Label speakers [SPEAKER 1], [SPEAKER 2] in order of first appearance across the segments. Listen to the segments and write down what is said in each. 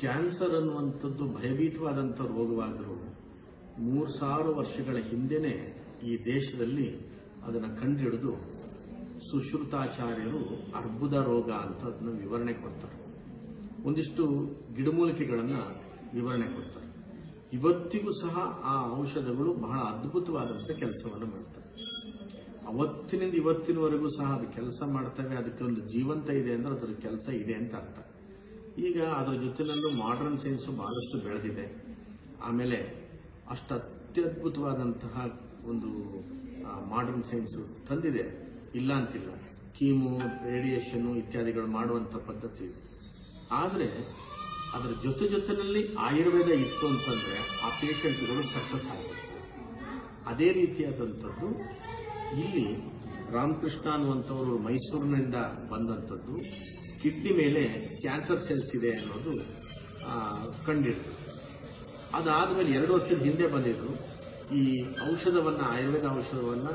[SPEAKER 1] Cancer ಅನ್ನುವಂಥದ್ದು ಭಯಭೀತವಾದಂಥ ರೋಗವಾದರೂ 3000 ವರ್ಷಗಳ ಹಿಂದೆನೇ ಈ ದೇಶದಲ್ಲಿ ಅದನ್ನು ಕಂಡುಹಿಡಿದು ಸುಶ್ರುತಾಚಾರ್ಯರು ಅರ್ಬುದ ರೋಗ ಅಂತ ಅದನ್ನು ವಿವರಣೆ ಕೊಡ್ತಾರೆ. ಒಂದಿಷ್ಟು ಗಿಡಮೂಲಿಕೆಗಳನ್ನು ವಿವರಣೆ ಕೊಡ್ತಾರೆ. ಇವತ್ತಿಗೂ ಸಹ ಆ ಔಷಧಗಳು ಬಹಳ ಅದ್ಭುತವಾದಂಥ ಕೆಲಸವನ್ನು ಮಾಡ್ತವೆ. ಅವತ್ತಿನಿಂದ ಇವತ್ತಿನವರೆಗೂ ಸಹ ಅದು ಕೆಲಸ ಮಾಡ್ತವೆ. ಅದಕ್ಕೆ ಒಂದು ಜೀವಂತ ಇದೆ ಅಂದ್ರೆ ಅದರ ಕೆಲಸ ಇದೆ ಅಂತ ಅರ್ಥ. ಈಗ ಅದರ ಜೊತೆನಲ್ಲೂ ಮಾಡರ್ನ್ ಸೈನ್ಸು ಬಹಳಷ್ಟು ಬೆಳೆದಿದೆ. ಆಮೇಲೆ ಅಷ್ಟು ಅತ್ಯದ್ಭುತವಾದಂತಹ ಒಂದು ಮಾಡರ್ನ್ ಸೈನ್ಸು ತಂದಿದೆ, ಇಲ್ಲ ಅಂತಿಲ್ಲ. ಕೀಮೋ, ರೇಡಿಯೇಷನ್ನು ಇತ್ಯಾದಿಗಳು ಮಾಡುವಂಥ ಪದ್ಧತಿ ಇದೆ. ಆದರೆ ಅದರ ಜೊತೆಯಲ್ಲಿ ಆಯುರ್ವೇದ ಇತ್ತು ಅಂತಂದರೆ ಆ ಪೇಷಂಟ್ಗಳು ಸಕ್ಸಸ್ ಆಗುತ್ತೆ. ಅದೇ ರೀತಿಯಾದಂಥದ್ದು ಇಲ್ಲಿ ರಾಮಕೃಷ್ಣ ಅನ್ನುವಂಥವರು ಮೈಸೂರಿನಿಂದ ಬಂದಂಥದ್ದು ಕಿಡ್ನಿ ಮೇಲೆ ಕ್ಯಾನ್ಸರ್ ಸೆಲ್ಸ್ ಇದೆ ಅನ್ನೋದು ಕಂಡಿಡ್ತು. ಅದಾದಮೇಲೆ 2 ವರ್ಷದ ಹಿಂದೆ ಬಂದಿದ್ರು. ಈ ಔಷಧವನ್ನು, ಆಯುರ್ವೇದ ಔಷಧವನ್ನು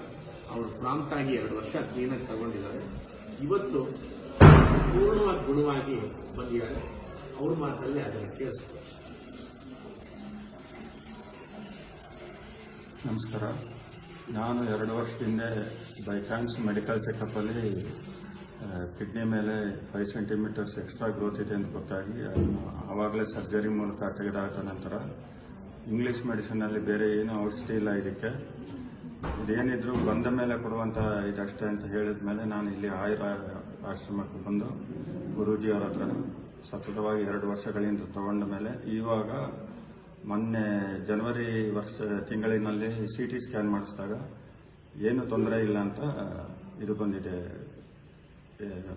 [SPEAKER 1] ಅವರು ಪ್ರಾಂಪ್ಟ್ ಆಗಿ 2 ವರ್ಷ ಕ್ಲೀನಾಗಿ ತಗೊಂಡಿದ್ದಾರೆ. ಇವತ್ತು ಪೂರ್ಣವಾಗಿ ಗುಣವಾಗಿ ಬಂದಿದ್ದಾರೆ. ಅವ್ರ ಮಾತಲ್ಲಿ ಅದನ್ನು ಕೇಳಿಸ್ತಾರೆ.
[SPEAKER 2] ನಮಸ್ಕಾರ. ನಾನು 2 ವರ್ಷದಿಂದ ಬೈ ಚಾನ್ಸ್ ಮೆಡಿಕಲ್ ಚೆಕಪ್ಪಲ್ಲಿ ಕಿಡ್ನಿ ಮೇಲೆ 5 ಸೆಂಟಿಮೀಟರ್ಸ್ ಎಕ್ಸ್ಟ್ರಾ ಗ್ರೋತ್ ಇದೆ ಅಂತ ಗೊತ್ತಾಗಿ ಆವಾಗಲೇ ಸರ್ಜರಿ ಮೂಲಕ ತೆಗೆದಾದ ನಂತರ ಇಂಗ್ಲೀಷ್ ಮೆಡಿಸಿನಲ್ಲಿ ಬೇರೆ ಏನೂ ಔಷಧಿ ಇಲ್ಲ, ಇದಕ್ಕೆ ಇದೇನಿದ್ರು ಬಂದ ಮೇಲೆ ಕೊಡುವಂಥ ಇದಷ್ಟೇ ಅಂತ ಹೇಳಿದ ಮೇಲೆ ನಾನು ಇಲ್ಲಿ ಆಶ್ರಮಕ್ಕೆ ಬಂದು ಗುರೂಜಿಯವರ ಹತ್ರ ಸತತವಾಗಿ 2 ವರ್ಷಗಳಿಂದ ತಗೊಂಡ ಮೇಲೆ ಇವಾಗ ಮೊನ್ನೆ ಜನವರಿ ತಿಂಗಳಿನಲ್ಲಿ CT ಸ್ಕ್ಯಾನ್ ಮಾಡಿಸಿದಾಗ ಏನು ತೊಂದರೆ ಇಲ್ಲ ಅಂತ ಇದು ಬಂದಿದೆ,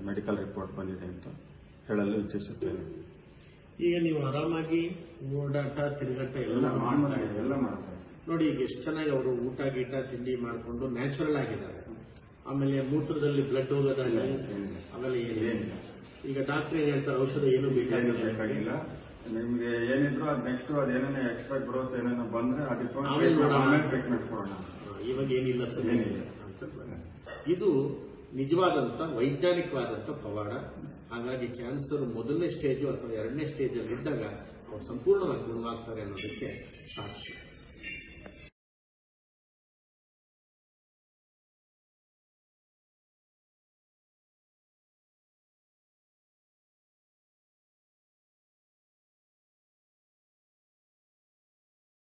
[SPEAKER 2] ಮೆಡಿಕಲ್ ರಿಪೋರ್ಟ್ ಬಂದಿದೆ ಅಂತ ಹೇಳಲು ಇಚ್ಛಿಸುತ್ತೇನೆ.
[SPEAKER 1] ಈಗ ನೀವು ಆರಾಮಾಗಿ ಓಡಾಟ, ತಿರುಗಾಟ ಎಲ್ಲ
[SPEAKER 2] ಮಾಡ್ತಾರೆ
[SPEAKER 1] ನೋಡಿ. ಈಗ ಎಷ್ಟು ಚೆನ್ನಾಗಿ ಅವರು ಊಟ ಗೀಟ ತಿಂಡಿ ಮಾಡಿಕೊಂಡು ನ್ಯಾಚುರಲ್ ಆಗಿದ್ದಾರೆ. ಆಮೇಲೆ ಮೂತ್ರದಲ್ಲಿ ಬ್ಲಡ್ ಹೋಗೋದಾಗಲಿ ಆಮೇಲೆ ಏನಿಲ್ಲ. ಈಗ ಡಾಕ್ಟರ್ ಏನ್ ಹೇಳ್ತಾರೆ, ಔಷಧ ಏನು
[SPEAKER 2] ಬೇಕಾಗಿಲ್ಲ, ನಿಮ್ಗೆ ಏನಿದ್ರು ಅದು ನೆಕ್ಸ್ಟ್ ಅದೇನೇ ಎಕ್ಸ್ಟ್ರಾ ಗ್ರೋತ್ ಏನೇನೋ ಬಂದ್ರೆ ಅದಕ್ಕೆ ಟ್ರೀಟ್ಮೆಂಟ್ ಕೊಡೋಣ.
[SPEAKER 1] ಇವಾಗ ಏನಿಲ್ಲ ಸರ್, ಏನಿಲ್ಲ ಅಂತ. ಇದು ನಿಜವಾದಂತ ವೈಜ್ಞಾನಿಕವಾದಂತ ಪವಾಡ. ಹಾಗಾಗಿ ಕ್ಯಾನ್ಸರ್ ಮೊದಲನೇ ಸ್ಟೇಜು ಅಥವಾ 2ನೇ ಸ್ಟೇಜಲ್ಲಿ ಇದ್ದಾಗ ಅವ್ರು ಸಂಪೂರ್ಣವಾಗಿ ಗುಣವಾಗ್ತಾರೆ ಅನ್ನೋದಕ್ಕೆ ಸಾಕ್ಷಿ.